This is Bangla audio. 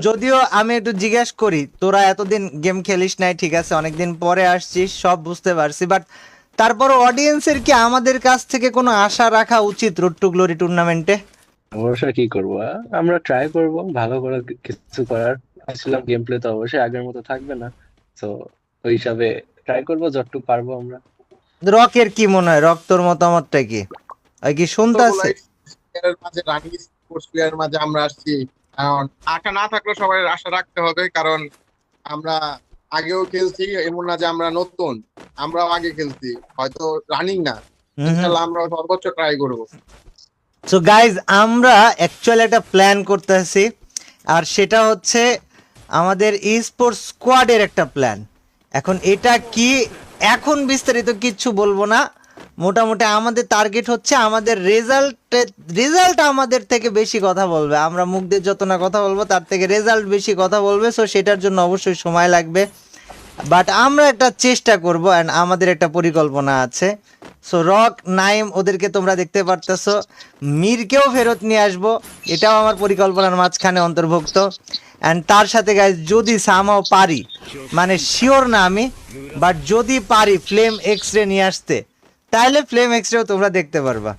যদিও আমি একটু জিজ্ঞেস করি, তোরা এতদিন গেম খেলিস নাই, ঠিক আছে, অনেকদিন পরে আসছিস, সব বুঝতে পারছি, বাট তারপরও অডিয়েন্সের কি আমাদের কাছ থেকে কোনো আশা রাখা উচিত রোড টু গ্লোরি টুর্নামেন্টে? অবশ্যই কি করবো, আমরা ট্রাই করব ভালো করে কিছু করার। আসলে গেম প্লে তো অবশ্যই আগের মতো থাকবে না, তো ওই হিসাবে ট্রাই করবো যতটুকু পারবো আমরা। রকের কি মনে হয়, রক তোর মতামতটা কি, ওই কি শুনতে আছে? কতগুলাই প্লেয়ারের মাঝে, রানিং স্পোর্টস প্লেয়ারের মাঝে আমরা আসছি। কারণ আশা না থাকলেও সবাই আশা রাখতে হবে, কারণ আমরা আগেও খেলছি, এমন না যে আমরা নতুন। আমরাও আগে খেলছি, হয়তো রানিং না। ইনশাল্লাহ আমরা সর্বোচ্চ ট্রাই করবো। সো গাইজ, আমরা অ্যাকচুয়ালি একটা প্ল্যান করতেছি, আর সেটা হচ্ছে আমাদের ই স্পোর্টস স্কোয়াডের একটা প্ল্যান। এখন এটা কি, এখন বিস্তারিত কিচ্ছু বলবো না। মোটামুটি আমাদের টার্গেট হচ্ছে আমাদের রেজাল্ট আমাদের থেকে বেশি কথা বলবে। আমরা মুখ দিয়ে যত না কথা বলবো, তার থেকে রেজাল্ট বেশি কথা বলবে। সো সেটার জন্য অবশ্যই সময় লাগবে, বাট আমরা একটা চেষ্টা করব, অ্যান্ড আমাদের একটা পরিকল্পনা আছে। সো রক, নাইম, ওদেরকে তোমরা দেখতে পারতেছো, মীরকেও ফেরত নিয়ে আসবো, এটাও আমার পরিকল্পনার মাঝখানে অন্তর্ভুক্ত। অ্যান্ড তার সাথে গাইজ, যদি সামাও পারি, মানে শিওর না আমি, বাট যদি পারি ফ্লেম এক্স রে নিয়ে আসতে, তাহলে ফ্লেম এক্স রেও তোমরা দেখতে পারবা।